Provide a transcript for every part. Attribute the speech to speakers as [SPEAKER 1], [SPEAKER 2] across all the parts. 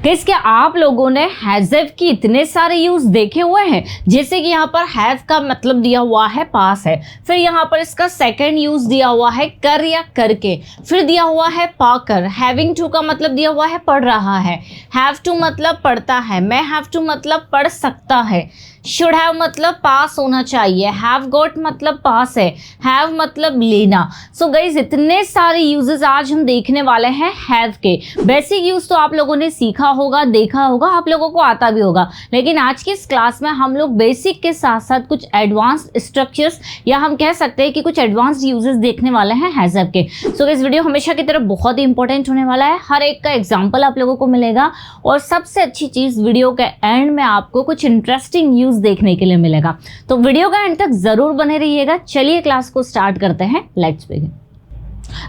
[SPEAKER 1] Guys क्या आप लोगों ने हैव की इतने सारे यूज देखे हुए हैं? जैसे कि यहाँ पर हैव का मतलब दिया हुआ है पास है, फिर यहाँ पर इसका सेकंड यूज दिया हुआ है कर या करके, फिर दिया हुआ है पाकर, हैविंग टू का मतलब दिया हुआ है पढ़ रहा है, हैव टू मतलब पढ़ता है, मैं हैव टू मतलब पढ़ सकता है, शुड हैव मतलब पास होना चाहिए, हैव गॉट मतलब पास है, हैव मतलब लेना। सो गाइज इतने सारे यूजेस आज हम देखने वाले हैं हैव के। बेसिक यूज तो आप लोगों ने सीखा होगा, देखा होगा, आप लोगों को आता भी होगा, लेकिन आज की इस क्लास में हम लोग बेसिक के साथ साथ कुछ एडवांस्ड स्ट्रक्चर्स या हम कह सकते हैं कि कुछ एडवांस्ड यूजेस देखने वाले हैं हैव के। सो गाइज वीडियो हमेशा की तरह बहुत ही इंपॉर्टेंट होने वाला है, हर एक का एग्जाम्पल आप लोगों को मिलेगा और सबसे अच्छी चीज वीडियो के एंड में आपको कुछ इंटरेस्टिंग यूज देखने के लिए मिलेगा। तो वीडियो का एंड तक जरूर बने रहिएगा। चलिए क्लास को स्टार्ट करते हैं, लेट्स बिगिन।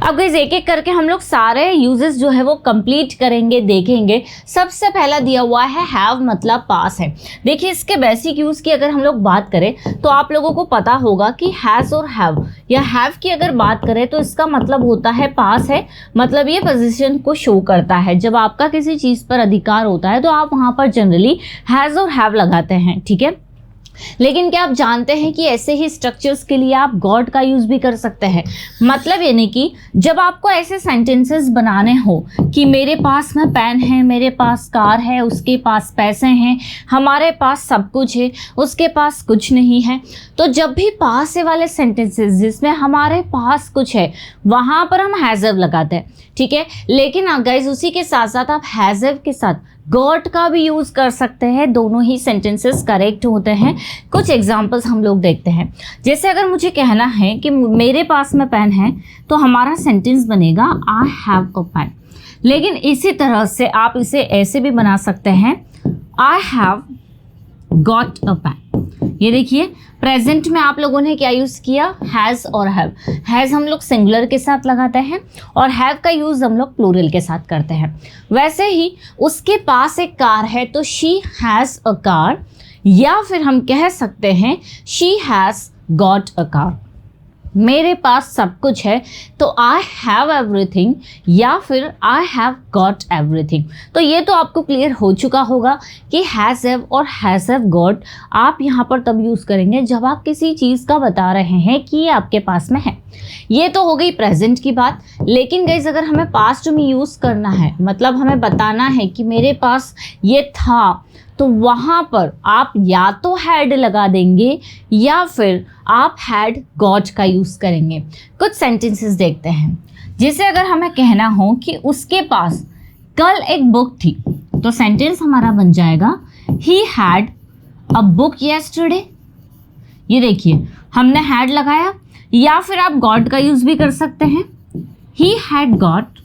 [SPEAKER 1] अब गाइस एक एक करके हम लोग सारे यूजेस जो है वो कंप्लीट करेंगे, देखेंगे। सबसे पहला दिया हुआ है हैव मतलब पास है। देखिए इसके बेसिक यूज की अगर हम लोग बात करें तो आप लोगों को पता होगा कि हैज और हैव या हैव की अगर बात करें तो इसका मतलब होता है पास है, मतलब ये पोजीशन को शो करता है। जब आपका किसी चीज पर अधिकार होता है तो आप वहां पर जनरली हैज और हैव लगाते हैं, ठीक है। लेकिन क्या आप जानते हैं कि ऐसे ही स्ट्रक्चर्स के लिए आप गॉट का यूज भी कर सकते हैं। मतलब यानी कि जब आपको ऐसे सेंटेंसेस बनाने हो कि मेरे पास में पेन है, मेरे पास कार है, उसके पास पैसे हैं, हमारे पास सब कुछ है, उसके पास कुछ नहीं है, तो जब भी पास से वाले सेंटेंसेस जिसमें हमारे पास कुछ है वहां पर हम हैज़व लगाते हैं, ठीक है। लेकिन गाइस उसी के साथ साथ आप हैज़व के साथ गॉट का भी यूज कर सकते हैं, दोनों ही सेंटेंसेस करेक्ट होते हैं। कुछ एग्जांपल्स हम लोग देखते हैं। जैसे अगर मुझे कहना है कि मेरे पास में पेन है तो हमारा सेंटेंस बनेगा आई हैव अ पेन। लेकिन इसी तरह से आप इसे ऐसे भी बना सकते हैं I have got a pen. ये देखिए प्रेजेंट में आप लोगों ने क्या यूज किया, हैज और हैव। हैज हम लोग सिंगुलर के साथ लगाते हैं और हैव का यूज हम लोग प्लूरल के साथ करते हैं। वैसे ही उसके पास एक कार है तो शी हैज अ कार, या फिर हम कह सकते हैं she has got a car. मेरे पास सब कुछ है तो आई हैव एवरीथिंग, या फिर आई हैव गॉट एवरीथिंग। तो ये तो आपको क्लियर हो चुका होगा कि हैज़ हैव और हैज़ हैव गॉट आप यहाँ पर तब यूज़ करेंगे जब आप किसी चीज़ का बता रहे हैं कि ये आपके पास में है। ये तो हो गई प्रेजेंट की बात। लेकिन गाइस अगर हमें पास्ट में यूज़ करना है, मतलब हमें बताना है कि मेरे पास ये था, तो वहाँ पर आप या तो हैड लगा देंगे या फिर आप हैड गॉट का यूज़ करेंगे। कुछ सेंटेंसेस देखते हैं। जैसे अगर हमें कहना हो कि उसके पास कल एक बुक थी, तो सेंटेंस हमारा बन जाएगा he had a book yesterday. ये देखिए हमने हैड लगाया, या फिर आप गॉट का यूज़ भी कर सकते हैं, he had got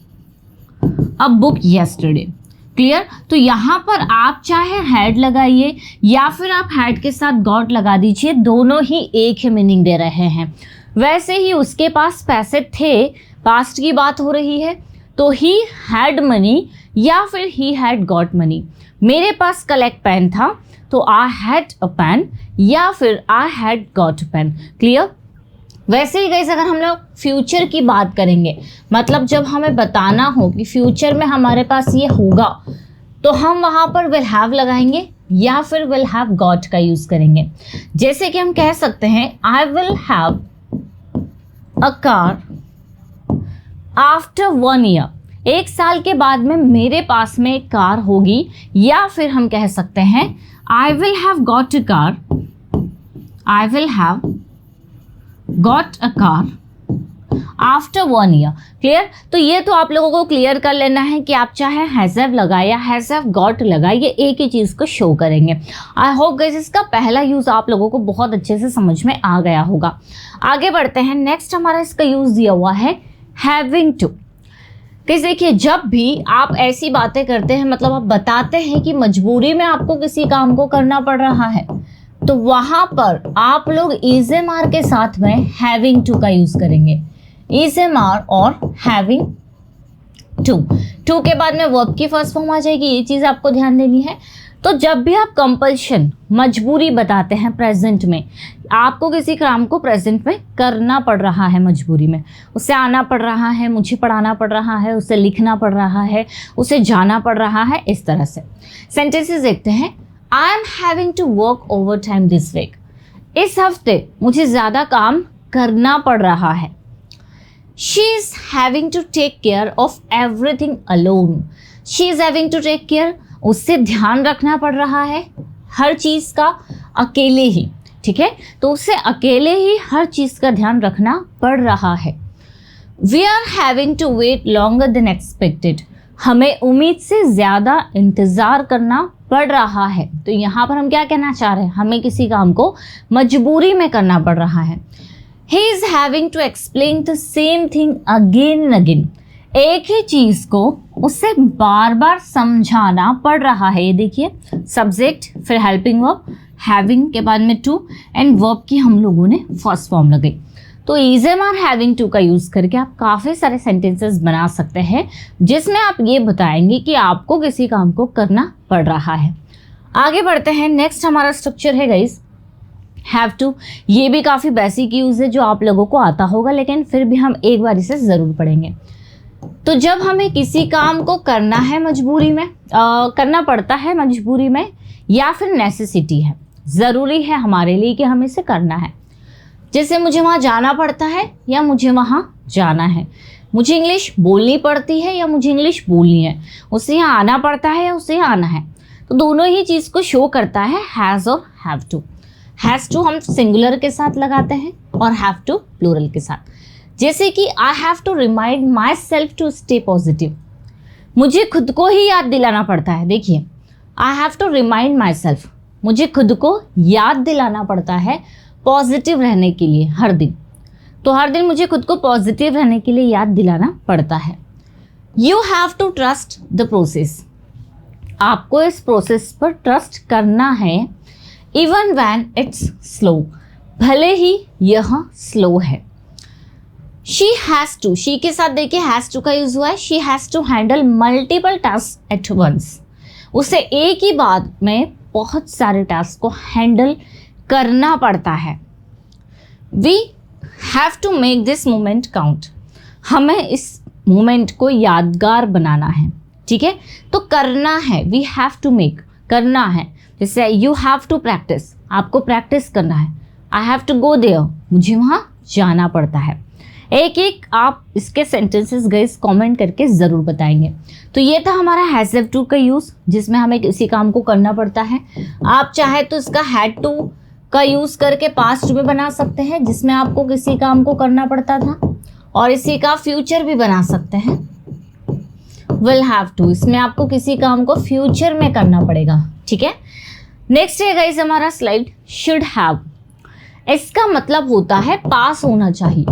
[SPEAKER 1] a book yesterday. Clear. तो यहाँ पर आप चाहे हैड लगाइए या फिर आप हैड के साथ गॉट लगा दीजिए, दोनों ही एक ही मीनिंग दे रहे हैं। वैसे ही उसके पास पैसे थे, पास्ट की बात हो रही है, तो ही हैड मनी या फिर ही हैड गॉट मनी। मेरे पास कल एक पेन था तो आई हैड अ पेन, या फिर I had got a pen. Clear. वैसे ही गाइस अगर हम लोग फ्यूचर की बात करेंगे, मतलब जब हमें बताना हो कि फ्यूचर में हमारे पास ये होगा, तो हम वहाँ पर विल हैव लगाएंगे या फिर विल हैव गॉट का यूज़ करेंगे। जैसे कि हम कह सकते हैं I will have a car after 1 year. 1 साल के बाद में मेरे पास में एक कार होगी, या फिर हम कह सकते हैं I will have got a car, I will have got a car after 1 year. Clear. तो ये तो आप लोगों को क्लियर कर लेना है कि आप चाहे हैज़ हैव लगाए या हैज़ हैव गॉट लगाए, ये एक ही चीज़ को शो करेंगे। आई होप गाइस इसका पहला यूज़ आप लोगों को बहुत अच्छे से समझ में आ गया होगा। आगे बढ़ते हैं। नेक्स्ट हमारा इसका यूज़ दिया हुआ है हैविंग टू। देखिए जब भी आप ऐसी बातें करते हैं, मतलब आप बताते हैं कि मजबूरी में आपको किसी काम को करना पड़ रहा है, तो वहां पर आप लोग इज एम आर के साथ में हैविंग टू का यूज करेंगे। इज एम आर और हैविंग टू। टू के बाद में वर्ब की फर्स्ट फॉर्म आ जाएगी, ये चीज आपको ध्यान देनी है। तो जब भी आप कंपल्शन, मजबूरी बताते हैं प्रेजेंट में, आपको किसी काम को प्रेजेंट में करना पड़ रहा है, मजबूरी में उसे आना पड़ रहा है, मुझे पढ़ाना पड़ रहा है, उसे लिखना पड़ रहा है, उसे जाना पड़ रहा है, इस तरह से सेंटेंसेस देखते हैं। I am having to work overtime this week. इस हफ्ते मुझे ज़्यादा काम करना पड़ रहा है। She is having to take care of everything alone. She is having to take care, उससे ध्यान रखना पड़ रहा है हर चीज़ का अकेले ही, ठीक है, तो उसे अकेले ही हर चीज़ का ध्यान रखना पड़ रहा है। We are having to wait longer than expected. हमें उम्मीद से ज़्यादा इंतज़ार करना पड़ रहा है। तो यहाँ पर हम क्या कहना चाह रहे हैं, हमें किसी काम को मजबूरी में करना पड़ रहा है। He is having to explain the same thing again and again. एक ही चीज़ को उससे बार बार समझाना पड़ रहा है। ये देखिए, सब्जेक्ट, फिर हेल्पिंग वर्ब, हैविंग के बाद में टू एंड वर्ब की हम लोगों ने फर्स्ट फॉर्म लगाई। तो is am are having to का यूज़ करके आप काफ़ी सारे सेंटेंसेस बना सकते हैं जिसमें आप ये बताएंगे कि आपको किसी काम को करना पड़ रहा है। आगे बढ़ते हैं। नेक्स्ट हमारा स्ट्रक्चर है गाइस हैव टू। ये भी काफ़ी बेसिक यूज़ है जो आप लोगों को आता होगा, लेकिन फिर भी हम एक बार इसे ज़रूर पढ़ेंगे। तो जब हमें किसी काम को करना है मजबूरी में, करना पड़ता है मजबूरी में, या फिर नेसेसिटी है, ज़रूरी है हमारे लिए कि हमें इसे करना है। जैसे मुझे वहाँ जाना पड़ता है या मुझे वहाँ जाना है, मुझे इंग्लिश बोलनी पड़ती है या मुझे इंग्लिश बोलनी है, उसे यहाँ आना पड़ता है या उसे यहाँ आना है। तो दोनों ही चीज़ को शो करता है हैज़ और हैव टू। हैज़ टू हम सिंगुलर के साथ लगाते हैं और हैव टू प्लूरल के साथ। जैसे कि I have to remind myself to stay positive. मुझे खुद को ही याद दिलाना पड़ता है। देखिए, I have to remind myself, मुझे खुद को याद दिलाना पड़ता है पॉजिटिव रहने के लिए हर दिन। तो हर दिन मुझे खुद को पॉजिटिव रहने के लिए याद दिलाना पड़ता है। You have to trust the process. आपको इस प्रोसेस पर ट्रस्ट करना है। इवन वैन इट्स स्लो, भले ही यह स्लो है। शी हैज़ टू, शी के साथ देखिए हैज़ टू का यूज़ हुआ है। She has to handle multiple task at once. उसे एक ही बार में बहुत सारे टास्क को हैंडल करना पड़ता है। We have to make this moment count. हमें इस मोमेंट को यादगार बनाना है, ठीक है। तो करना है, वी हैव टू मेक, करना है। जैसे यू हैव टू प्रैक्टिस, आपको प्रैक्टिस करना है। I have to go there, मुझे वहाँ जाना पड़ता है। एक एक आप इसके सेंटेंसेस गाइस कमेंट करके ज़रूर बताएंगे। तो ये था हमारा हैज़ हैव टू का यूज़, जिसमें हमें किसी काम को करना पड़ता है। आप चाहे तो इसका हैड टू का यूज़ करके पास्ट में बना सकते हैं, जिसमें आपको किसी काम को करना पड़ता था, और इसी का फ्यूचर भी बना सकते हैं विल हैव टू, इसमें आपको किसी काम को फ्यूचर में करना पड़ेगा, ठीक है। नेक्स्ट है गाइस हमारा स्लाइड शुड हैव। इसका मतलब होता है पास होना चाहिए,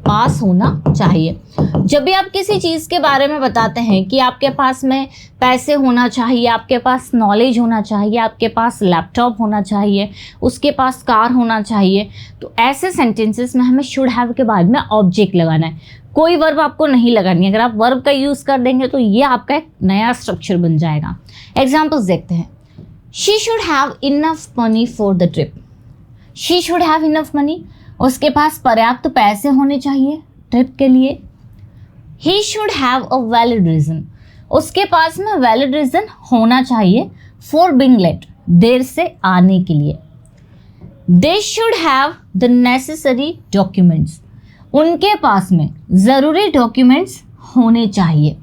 [SPEAKER 1] पास होना चाहिए। जब भी आप किसी चीज़ के बारे में बताते हैं कि आपके पास में पैसे होना चाहिए, आपके पास नॉलेज होना चाहिए, आपके पास लैपटॉप होना चाहिए, उसके पास कार होना चाहिए, तो ऐसे सेंटेंसेस में हमें शुड हैव के बाद में ऑब्जेक्ट लगाना है। कोई वर्ब आपको नहीं लगानी है। अगर आप वर्ब का यूज़ कर देंगे तो ये आपका एक नया स्ट्रक्चर बन जाएगा। एग्जाम्पल्स देखते हैं। She should have enough money for the trip. She should have enough money, उसके पास पर्याप्त पैसे होने चाहिए ट्रिप के लिए। He should have a valid reason, उसके पास में वैलिड रीज़न होना चाहिए फॉर बीइंग लेट, देर से आने के लिए। They should have the necessary documents, उनके पास में ज़रूरी डॉक्यूमेंट्स होने चाहिए।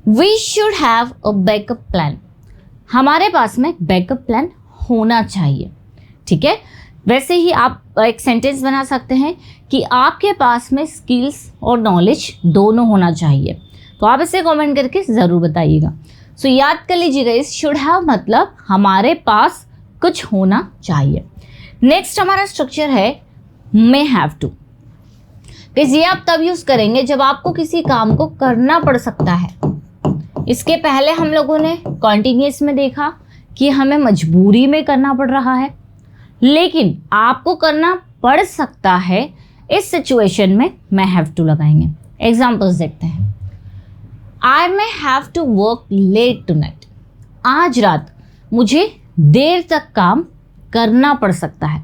[SPEAKER 1] We should have a backup plan, हमारे पास में बैकअप प्लान होना चाहिए, ठीक है। वैसे ही आप एक सेंटेंस बना सकते हैं कि आपके पास में स्किल्स और नॉलेज दोनों होना चाहिए। तो आप इसे कमेंट करके ज़रूर बताइएगा। सो याद कर लीजिएगा, इस शुड हैव मतलब हमारे पास कुछ होना चाहिए। नेक्स्ट हमारा स्ट्रक्चर है मे हैव टू। ये आप तब यूज़ करेंगे जब आपको किसी काम को करना पड़ सकता है। इसके पहले हम लोगों ने कॉन्टिन्यूस में देखा कि हमें मजबूरी में करना पड़ रहा है, लेकिन आपको करना पड़ सकता है। इस सिचुएशन में मैं हैव टू लगाएंगे। एग्जाम्पल्स देखते हैं। I may have to work late tonight, आज रात मुझे देर तक काम करना पड़ सकता है।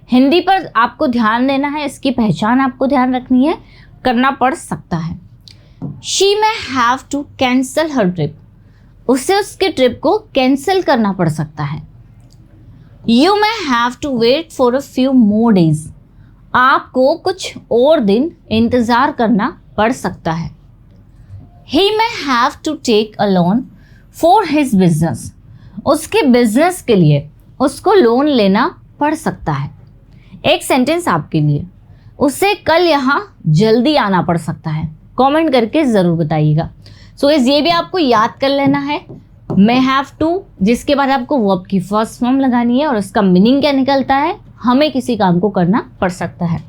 [SPEAKER 1] हिंदी पर आपको ध्यान देना है, इसकी पहचान आपको ध्यान रखनी है, करना पड़ सकता है। She may have to cancel her trip, उसे उसके ट्रिप को कैंसिल करना पड़ सकता है। You may have to wait for a few more days, आपको कुछ और दिन इंतज़ार करना पड़ सकता है। He may have to take a loan for his business, उसके बिजनेस के लिए उसको लोन लेना पड़ सकता है। एक सेंटेंस आपके लिए, उसे कल यहाँ जल्दी आना पड़ सकता है। कमेंट करके ज़रूर बताइएगा। सो ये भी आपको याद कर लेना है, may have to, जिसके बाद आपको वर्ब की फर्स्ट फॉर्म लगानी है और उसका मीनिंग क्या निकलता है, हमें किसी काम को करना पड़ सकता है।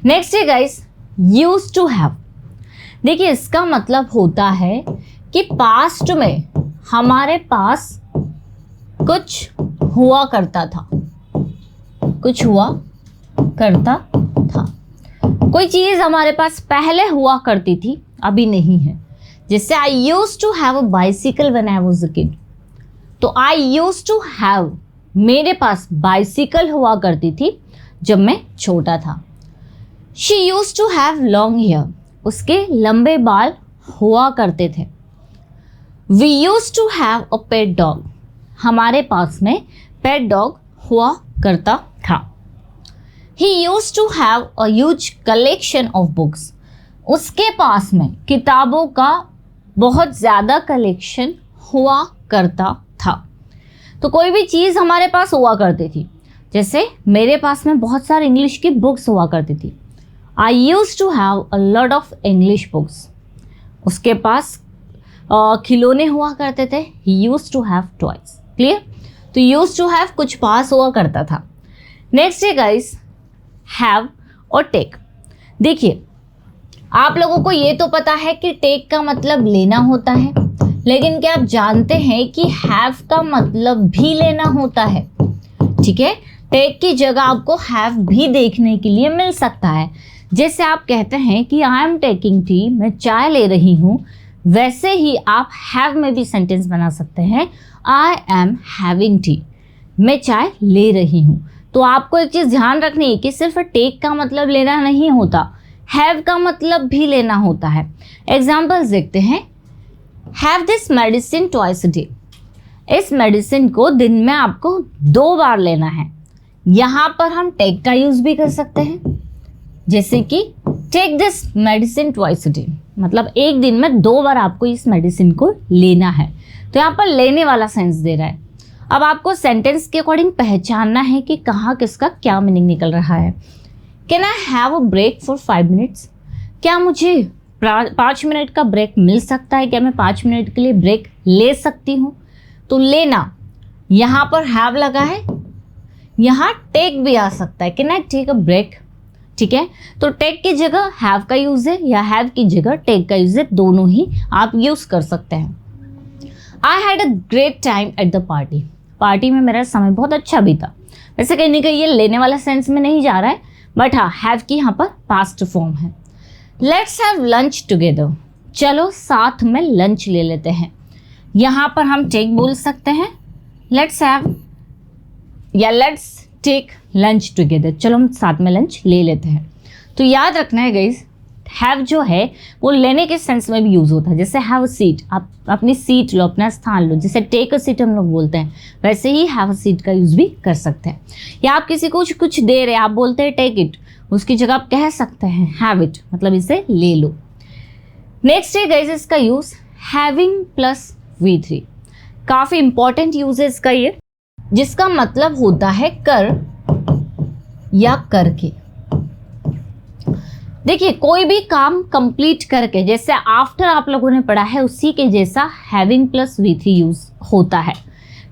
[SPEAKER 1] नेक्स्ट है गाइस, यूज्ड टू हैव। देखिए इसका मतलब होता है कि पास्ट में हमारे पास कुछ हुआ करता था, कुछ हुआ करता था, कोई चीज़ हमारे पास पहले हुआ करती थी, अभी नहीं है। जैसे I used to have a bicycle when I was a kid, तो आई यूज्ड टू हैव, मेरे पास बाइसिकल हुआ करती थी जब मैं छोटा था। She used to have long hair, उसके लंबे बाल हुआ करते थे। We used to have a pet dog, हमारे पास में पेट डॉग हुआ करता था। He used to have a huge collection of books, उसके पास में किताबों का बहुत ज़्यादा कलेक्शन हुआ करता था। तो कोई भी चीज़ हमारे पास हुआ करती थी, जैसे मेरे पास में बहुत सारे इंग्लिश की बुक्स हुआ करती थी। I used to have a lot of English books, उसके पास खिलौने हुआ करते थे। He used to have toys. Clear? तो यूज्ड टू हैव कुछ पास हुआ करता था। नेक्स्ट है गाइस, हैव और टेक। देखिए आप लोगों को ये तो पता है कि टेक का मतलब लेना होता है, लेकिन क्या आप जानते हैं कि हैव का मतलब भी लेना होता है? ठीक है, टेक की जगह आपको हैव भी देखने के लिए मिल सकता है। जैसे आप कहते हैं कि आई एम टेकिंग टी, मैं चाय ले रही हूँ, वैसे ही आप हैव में भी सेंटेंस बना सकते हैं, आई एम हैविंग टी, मैं चाय ले रही हूँ। तो आपको एक चीज़ ध्यान रखनी है कि सिर्फ टेक का मतलब लेना नहीं होता, हैव का मतलब भी लेना होता है। एग्जाम्पल्स देखते हैं। Have this medicine twice a day, इस मेडिसिन को दिन में आपको 2 बार लेना है। यहाँ पर हम टेक का यूज़ भी कर सकते हैं, जैसे कि take this medicine twice a day, मतलब एक दिन में 2 बार आपको इस मेडिसिन को लेना है। तो यहाँ पर लेने वाला सेंस दे रहा है। अब आपको सेंटेंस के अकॉर्डिंग पहचानना है कि कहाँ किसका क्या मीनिंग निकल रहा है। Can I have a break for 5 minutes, क्या मुझे 5 मिनट का ब्रेक मिल सकता है? क्या मैं 5 मिनट के लिए ब्रेक ले सकती हूँ? तो लेना, यहाँ पर हैव लगा है, यहाँ टेक भी आ सकता है। Can I take a break? ठीक है, तो टेक की जगह हैव का यूज़ है या हैव की जगह टेक का यूज़ है, दोनों ही आप यूज़ कर सकते हैं। I had a great time at the party, party में मेरा समय बहुत अच्छा बीता। वैसे कहीं ना कहीं ये लेने वाला सेंस में नहीं जा रहा है, बट हाँ हैव की यहाँ पर पास्ट फॉर्म है। लेट्स हैव लंच टुगेदर, चलो साथ में लंच ले लेते हैं। यहाँ पर हम टेक बोल सकते हैं, लेट्स हैव या लेट्स टेक लंच टुगेदर, चलो हम साथ में लंच ले लेते हैं। तो याद रखना है गाइस, हैव जो है वो लेने के सेंस में भी यूज़ होता है। जैसे हैव अ सीट, आप अपनी सीट लो, अपना स्थान लो, जैसे टेक अ सीट हम लोग बोलते हैं, वैसे ही हैव अ सीट का यूज़ भी कर सकते हैं। या आप किसी को कुछ दे रहे हैं, आप बोलते हैं टेक इट, उसकी जगह आप कह सकते हैं हैव इट, मतलब इसे ले लो। नेक्स्ट है गाइस इसका यूज़ हैविंग प्लस V3, काफ़ी इंपॉर्टेंट यूज है इसका ये, जिसका मतलब होता है कर या करके। देखिए कोई भी काम कंप्लीट करके, जैसे आफ्टर आप लोगों ने पढ़ा है उसी के जैसा हैविंग प्लस V3 यूज होता है।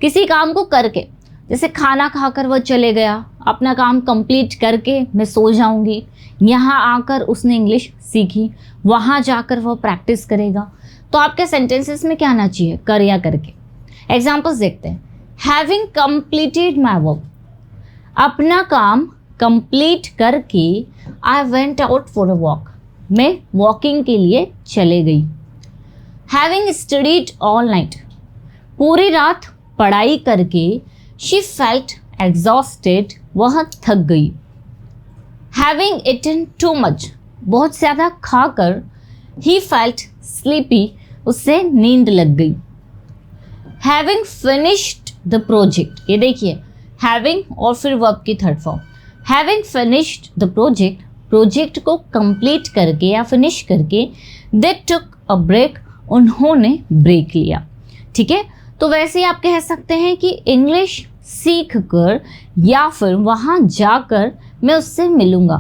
[SPEAKER 1] किसी काम को करके, जैसे खाना खाकर वह चले गया, अपना काम कंप्लीट करके मैं सो जाऊंगी, यहाँ आकर उसने इंग्लिश सीखी, वहाँ जाकर वह प्रैक्टिस करेगा। तो आपके सेंटेंसेस में क्या आना चाहिए? कर या करके। एग्जाम्पल्स देखते हैं। हैविंग कंप्लीटेड माई वर्क, अपना काम कंप्लीट करके I went out for a walk, मैं वॉकिंग के लिए चले गई। हैविंग स्टडीड ऑल नाइट, पूरी रात पढ़ाई करके शी फेल्ट एग्जॉस्टेड, वह थक गई। हैविंग इटन टू मच, बहुत ज़्यादा खाकर ही फेल्ट स्लीपी, उससे नींद लग गई। हैविंग फिनिश्ड द प्रोजेक्ट, ये देखिए हैविंग और फिर वर्ब की third form. Having finished the project, project को कंप्लीट करके या फिनिश करके दे टुक अ ब्रेक, उन्होंने ब्रेक लिया। ठीक है, तो वैसे ही आप कह सकते हैं कि इंग्लिश सीख कर या फिर वहाँ जाकर मैं उससे मिलूंगा।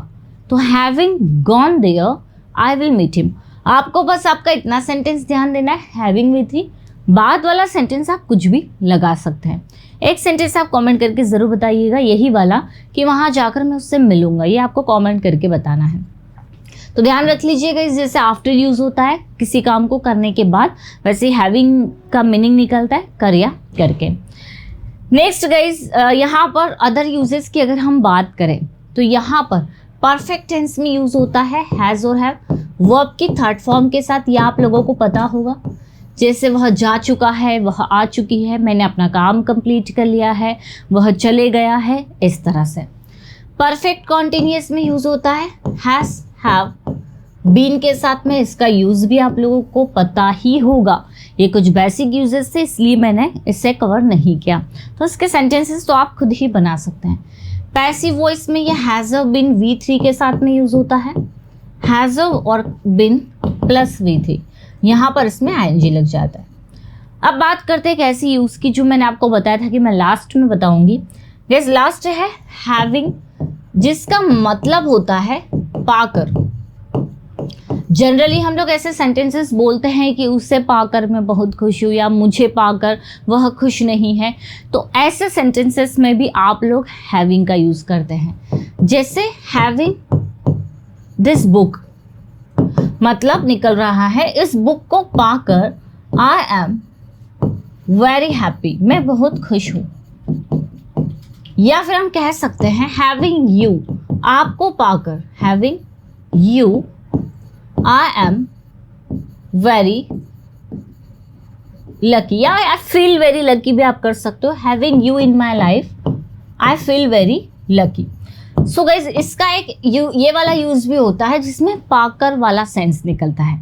[SPEAKER 1] तो having gone there I will meet him. आपको बस आपका इतना सेंटेंस ध्यान देना है, हैविंग विथ ही। बाद वाला सेंटेंस आप कुछ भी लगा सकते हैं। एक सेंटेंस आप कमेंट करके ज़रूर बताइएगा, यही वाला कि वहाँ जाकर मैं उससे मिलूंगा, ये आपको कमेंट करके बताना है। तो ध्यान रख लीजिएगा, जैसे आफ्टर यूज़ होता है किसी काम को करने के बाद, वैसे हैविंग का मीनिंग निकलता है कर या करके। नेक्स्ट गाइज, यहाँ पर अदर यूजेस की अगर हम बात करें तो यहाँ पर परफेक्ट टेंस में यूज़ होता है हैज़ और हैव, वर्ब की थर्ड फॉर्म के साथ। यह आप लोगों को पता होगा, जैसे वह जा चुका है, वह आ चुकी है, मैंने अपना काम कंप्लीट कर लिया है, वह चले गया है, इस तरह से। परफेक्ट कॉन्टिन्यूअस में यूज़ होता है हैज़, हैव, बीन के साथ में। इसका यूज़ भी आप लोगों को पता ही होगा, ये कुछ बेसिक यूजेस थे इसलिए मैंने इसे कवर नहीं किया। तो इसके सेंटेंसेस तो आप खुद ही बना सकते हैं। पैसिव वॉइस में ये हैज़ बीन V3 के साथ में यूज़ होता है, हैज़ और बीन प्लस V3, यहाँ पर इसमें ING लग जाता है। अब बात करते हैं एक ऐसी यूज़ की जो मैंने आपको बताया था कि मैं लास्ट में बताऊंगी। गाइस लास्ट है हैविंग, जिसका मतलब होता है पाकर। जनरली हम लोग ऐसे सेंटेंसेस बोलते हैं कि उससे पाकर मैं बहुत खुश हूँ या मुझे पाकर वह खुश नहीं है। तो ऐसे सेंटेंसेस में भी आप लोग हैविंग का यूज़ करते हैं। जैसे हैविंग दिस बुक, मतलब निकल रहा है इस बुक को पाकर आई एम वेरी हैप्पी, मैं बहुत खुश हूँ। या फिर हम कह सकते हैं हैविंग यू, आपको पाकर, having you I am very lucky, या आई फील वेरी लकी भी आप कर सकते हो। Having you in my life I feel very lucky. So guys इसका एक ये वाला यूज भी होता है जिसमें पाकर वाला सेंस निकलता है।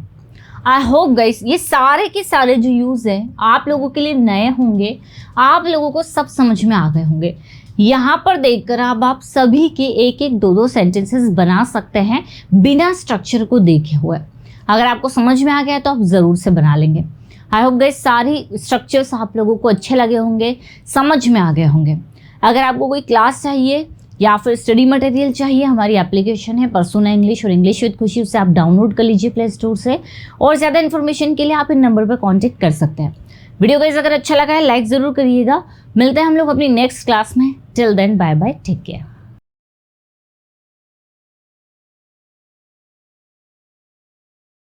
[SPEAKER 1] आई होप गाइज ये सारे के सारे जो यूज हैं आप लोगों के लिए नए होंगे, आप लोगों को सब समझ में आ गए होंगे। यहाँ पर देखकर अब आप सभी के एक एक दो दो सेंटेंसेस बना सकते हैं बिना स्ट्रक्चर को देखे हुए। अगर आपको समझ में आ गया तो आप ज़रूर से बना लेंगे। आई होप गाइस सारी स्ट्रक्चर्स आप लोगों को अच्छे लगे होंगे, समझ में आ गए होंगे। अगर आपको कोई क्लास चाहिए या फिर स्टडी मटेरियल चाहिए, हमारी एप्लीकेशन है परसोना इंग्लिश और इंग्लिश विद खुशी, उसे आप डाउनलोड कर लीजिए प्ले स्टोर से। और ज़्यादा इन्फॉर्मेशन के लिए आप इन नंबर पर कॉन्टैक्ट कर सकते हैं। वीडियो गाइस अगर अच्छा लगा है लाइक ज़रूर करिएगा। मिलते हैं हम लोग अपनी नेक्स्ट क्लास में। Till then bye bye, take care.